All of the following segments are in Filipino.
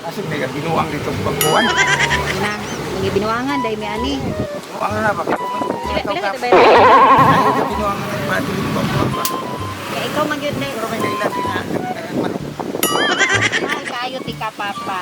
Kasi may binuang dito pagkuhan. Na, mga binuangan dahil may ani. Binuang na bakit ko Pila kita ba? Ay, binuang na pati dito pagkuhan ba? Kaya ikaw magyud na. Pero may kailan din na manok. Ay, kayo ti ka papa.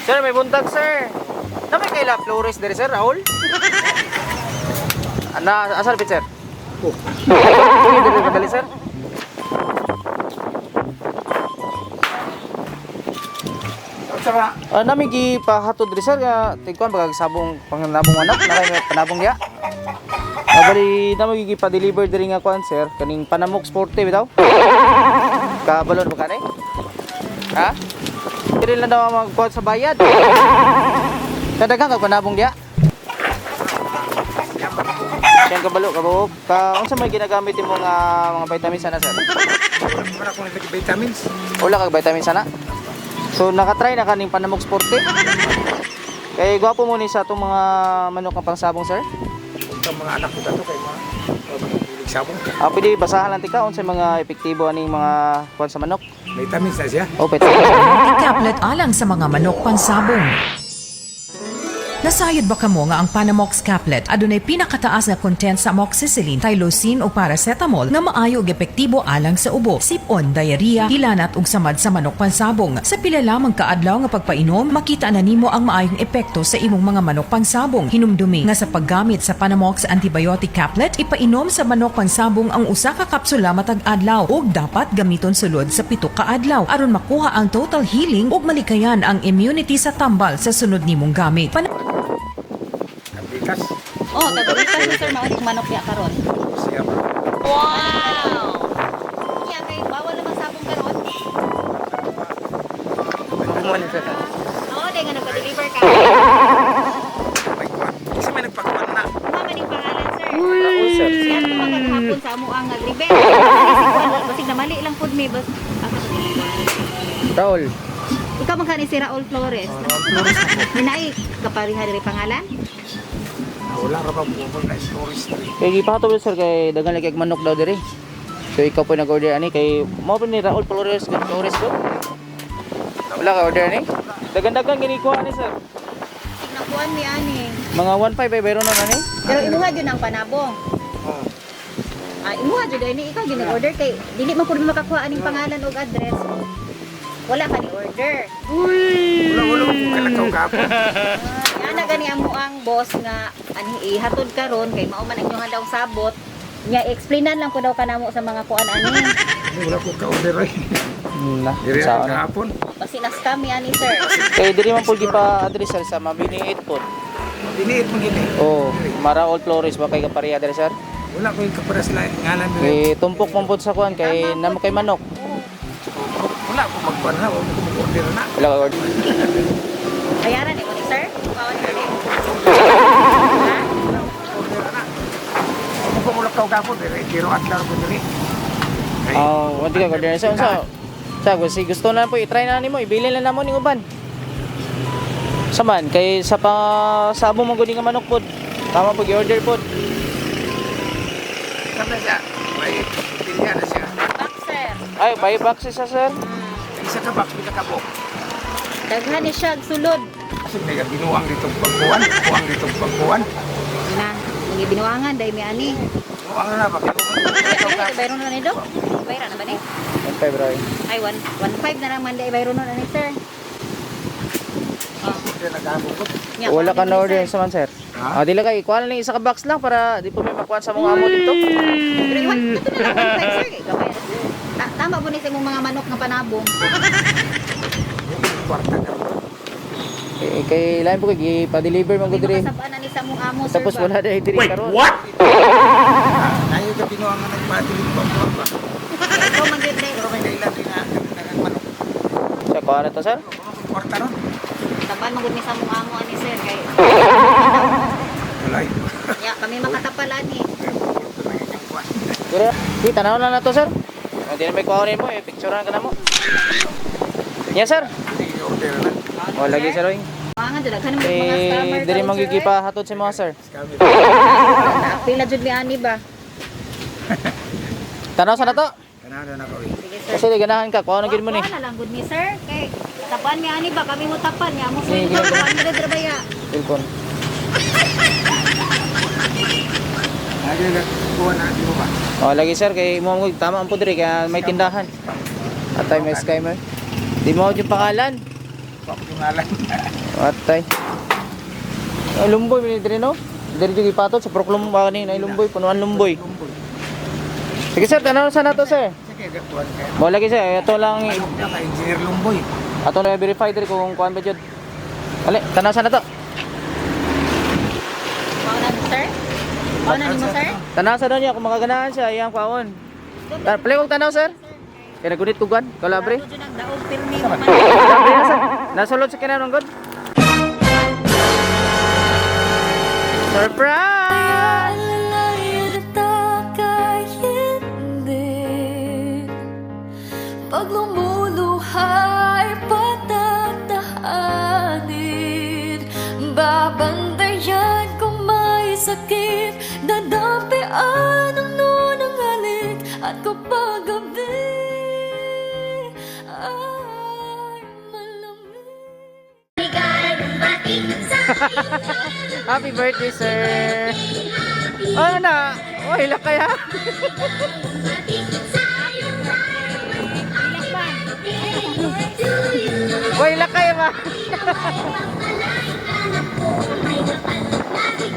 Sir, may buntag, sir. Na may kaila Flores diri, sir, Raul? Asal bit, sir? Oh. Sige, diri kadali, sir. Sama. Nami gi pahatod diri, sir, nga tigkuan pagagsabong pangnabong anak, na may panabong diya. Bali nami gi pa-deliver diri nga kuan, sir, kaning Panamok Sporte bitaw. Kabalon ba kanay? Ha? Dili lang daw magkuha sa bayad. Kadagang kag panabong diya. Siyang kabalo kabuk. Unsa may ginagamit imong mga vitamins sana, sir? Wala akong nilagay vitamins. Wala kag vitamins sana. So nakatry na kaning Panamok Sporte. Kay gwapo mo ni sa atong mga manok nga pangsabong, sir. Itong mga anak ko dato kay mga mahilig sabong. Pwede basahan lang tika unsay mga epektibo aning mga kuan sa manok. Vitamins na siya. Pwede. Tablet alang sa mga manok pansabong. Nasayod ba kamo nga ang Panamox Caplet adunay pinakataas nga content sa amoxicillin, tylosin o paracetamol nga maayo og epektibo alang sa ubo, sipon, diarrhea, hilanat ug samad sa manok pansabong. Sa pila lamang kaadlaw nga pagpainom, makita na nimo ang maayong epekto sa imong mga manok pansabong. Hinumdumi nga sa paggamit sa Panamox Antibiotic Caplet, ipainom sa manok pansabong ang usa ka kapsula matag adlaw ug dapat gamiton sulod sa 7 ka adlaw aron makuha ang total healing ug malikayan ang immunity sa tambal sa sunod nimong gamit. Bikas. Oh, tagulitan mo sir mao manok niya karon. Siya ba? Wow. Iya kay bawal naman sabong karon. Kumuha ni sir. Oo, dahil nga nagpa-deliver ka. May kuwan. Kasi may nagpagkuhan na. Mama ning pangalan sir. Raul, sir. Siya ko maghapon sa amo ang agribe. Basig na mali lang pud mi bas. Raul. Ikaw magkani si Raul Flores. Flores ako. Minai kapariha diri pangalan? Wala ra ba bubog na stories na rin. Kay gipahatod sir kay dagan lagi kag manok daw diri. So ikaw po nag-order ani kay mo pa ni Raul Flores ko. Wala ka order ni? Dagan-dagan gini kuha ni sir. Nakuan mi ani. Mga 1.5 ay bayro na ni. Pero imuha gyud ang panabong. Oh. Imuha gyud ni ikaw gyud nag-order kay dili man pud makakuha aning pangalan ug address. Wala ka ni order. Wala ko kalakaw kapon. Yan na gani amo ang boss nga ani ihatod karon kay mao man ang inyong daw sabot. Nya explainan lang ko daw kanamo sa mga kuan ani. Wala ko ka-order ay. Na. Diri Sa ang ano? kapon. Basi na scam ani sir. Kay diri man pud gipa-address sir sa Mabini 8 pod. Diniit mo gini. Oh, Raul Flores ba kay kapareha diri sir? Wala ko yung kaparas lang ngalan diri. Kay tumpok man pud sa kuan kay namo kay manok. Wala ko magkuhan na. Wala ko mag-order na. Wala ka order. Bayaran ni mo ni sir. Bawal ka ni. Ha? Order na. Kung ko mula kaw kapon diri. Kiro at laro ko diri. Oh, wala ka order sa unsa? Sa gusto na po i-try na nimo, ibili na namo ning uban. Saman kay sa pasabo mo gud nga manok pod. Tama pag i-order pod. Kanda siya. May pilya na siya. Back sir. Ay, buy boxes sa sir. Isa ka box, bisa ka box. Daghan ni siya sulod. Kasi may binuang dito pagkuhan. Buang dito pagkuhan. Na, mga binuangan dahil may ani. Buang na bakit ko Bayron na ni do? Bayran na ba ni? February. Ay 1.5 na naman dahil bayron na ni sir. order na gamo ko. Nya, Wala ka paano na ni, order sir? sa man sir. Ha? Dili kay ikuha lang isa ka box lang para di po may makuha sa mga amo dito. Pero iwan, ito na lang 1.5 sir. Gamay. Tama po ni sa imong mga manok nga panabong. Kwarta na. Kay lain po kay pa-deliver man May gud diri. makasabaan na ni sa mong amo sir. Tapos ba? wala diri diri karon. Nayo ka binuang ng pati ko ba. Ikaw man gyud Pero may kailan din na manok. kuha na to, sir? Kwarta ron. Tapan mo gumi sa mong amo ani sir kay Wala yun. ya kami makatapalan ni. Dire, di tanaw na to, sir. Di na may kuha mo, picturean ka na mo. Yes, sir. Hindi order na. O, lagi, sir, oy. Mga daghan mo mga scammer. Dire magigipa hatod sa mga, sir. Scammer. Pila jud mi ani ba? Tanaw sa na to. Kanada na ko. Sige sir. Kasi di ganahan ka, kuha na gid mo ni. Kuha na lang good mi sir. Kay tapan mi ani ba kami mo tapan niya mo Sige, sweldo sige. 100 ra baya. Cellphone. Lagi na kuha na di mo ba? O, lagi, sir, kay mo tama ang pudri kaya may tindahan. Atay may scammer. Di mo yung pangalan. Wag yung ngalan. Atay. Ay, lumboy mi dire no. Dire jud ipatot sa proklum ba ni ay lumboy, punuan lumboy. Sige, sir, tanaw sa na to, sir. Sige, gatuan ka. Mo lagi, sir, ito lang Ayun ka, Engineer Lumboy. ato na verify dire kung kuan ba jud. Ali, tanaw sa na to. Kuha na sir. Kuha na nimo sir. Tanaw sa daw niya kung makaganahan siya, iyang kwaon. Play kong tanaw, sir. Kaya nagunit kugan, kalabre. Jud ang daog pirmi mo man. Kalabre na, sir. Nasulod sa kinanong god. Surprise! Alalayan at kahit hindi Pag lumuluhay patatahanin Babantayan kung may sakit Dadampian ang nunang halik At kapag gabi ay malamig Happy birthday, sir! Ano na? Oh, hilak kaya? Oh, hilak kaya ba?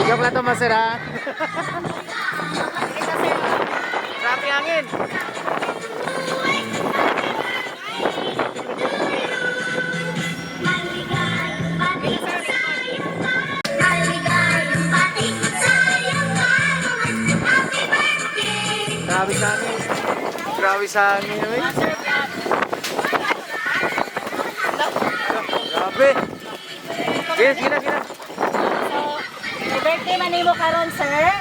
Joke lang to, master, ha? Grabe hangin! Grabe sa hangin. Grabe sa hangin, eh. Grabe. Sige, sige na, sige na. So, birthday man nimo karon sir.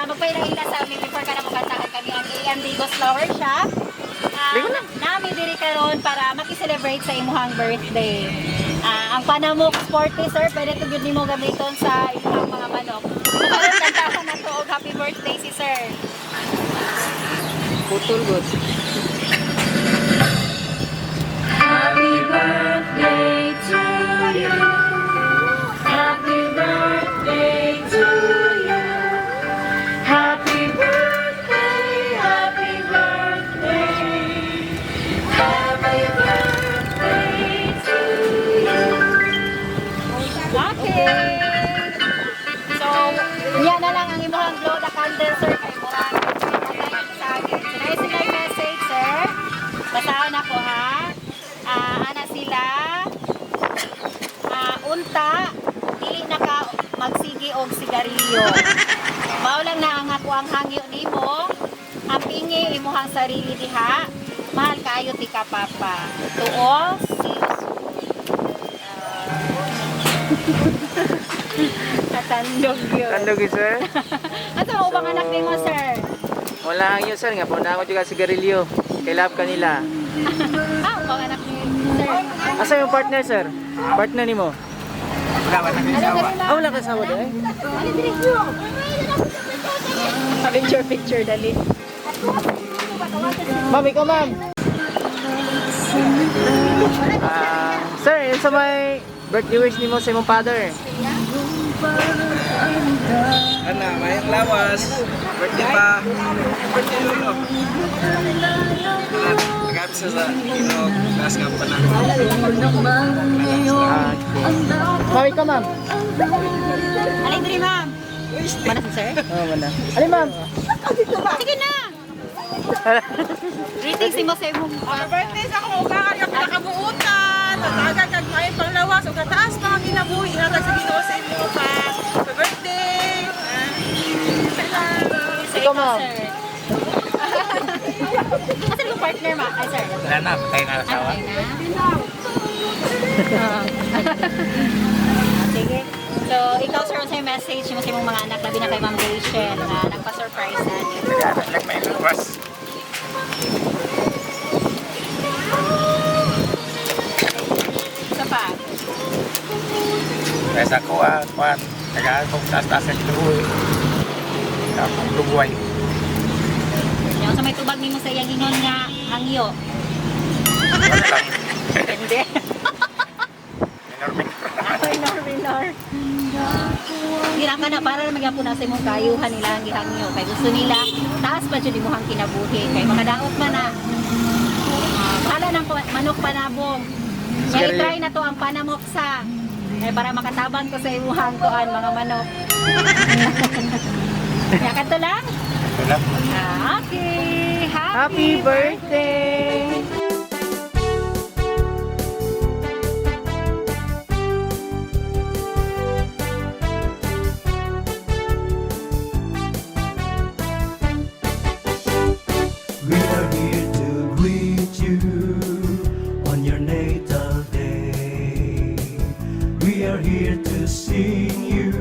Magpailang-ila sa amin before ka na makantahan kami ang AM Digos Flower Shop. Lingon lang. Nami diri karon para maki-celebrate sa imuhang birthday. Ang Panamok Sporty sir, pwede to gyud nimo gamiton sa imuhang mga manok. So, karon kantahan na to og happy birthday si sir. Putol good. Happy birthday to you. Happy birthday to you. Happy birthday, happy birthday. Happy birthday to you. Okay. So, niya na lang ang imuhang blow the candle sir kay murag sa akin. Sinay sila yung message sir. Basahan ako ha. Ana sila. Unta, dili na ka magsigi og sigarilyo. Mao lang na ang ako ang hangyo nimo. Ang pingi imuhang sarili diha. Mahal kaayo ti ka papa. Tuo, see you soon. Katandog yun. Tandog yun, sir. Ato mo ubang anak nimo sir? Wala ang yun, sir. Nga po na ako juga sigarilyo. Kay love kanila. Ubang anak ni sir. Asa yung partner, sir? Partner ni mo? Wala ba na kasawa? Ah, wala ka sawa din. Picture dali. Ma'am, ikaw, ma'am. Sir, yun sa may birthday wish ni mo sa imong father. Ano, may lawas. Birthday pa. Birthday mo. Nagkapit sa last camp pa na. Ma'am, ikaw, ma'am. Alin diri ma'am? Mana si sir? Oh, wala. Ali, ma'am. Sige na. Greetings mo sa imong Birthday sa akong ugangan yung pinakabuutan. Tatagan kag may panglawas o kataas mga kinabuhi. Inatag sa Ginoo sa inyo pa. Happy birthday! Ikaw, ma'am. sir. Kasi yung partner ma? Ay, sir. Wala na, patay na asawa. Ay, na. Sige. So, ikaw sir, sa message mo sa imong mga anak, labi na kay Ma'am Rachel na nagpa-surprise na niyo. Nag-aaral lang may lawas. Isa pa. Kaya sa kuha, nag-aaral kong taas-taas ang lugoy. Tapos lugoy. Yung sa may tubag nimo sa iyang ingon nga hangyo. Wala lang. Hindi. Minor. Hira ka na para magyapon na sa imong kayuhan nila ang gihangyo. Kay gusto nila taas pa jud imong kinabuhi. Kay makadaot man na. Bahala ng manok panabong. Kaya try na to ang panamoksa. Para makatabang ko sa imuhang kuan mga manok. Kaya kanto lang. Ito lang. Okay. Happy birthday! We are here to greet you on your natal day. We are here to sing you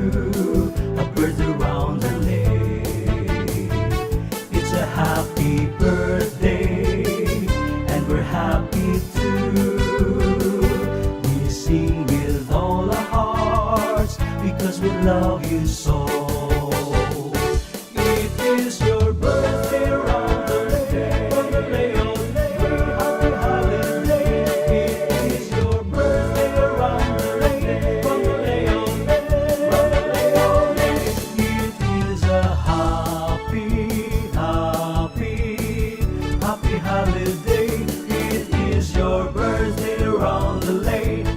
a bird around the lake. It's a happy birthday, and we're happy too. We sing with all our hearts because we love you so. It is your birthday around the lake. Happy holiday. It is your birthday around the lake. It is a happy holiday. It is your birthday around the lake.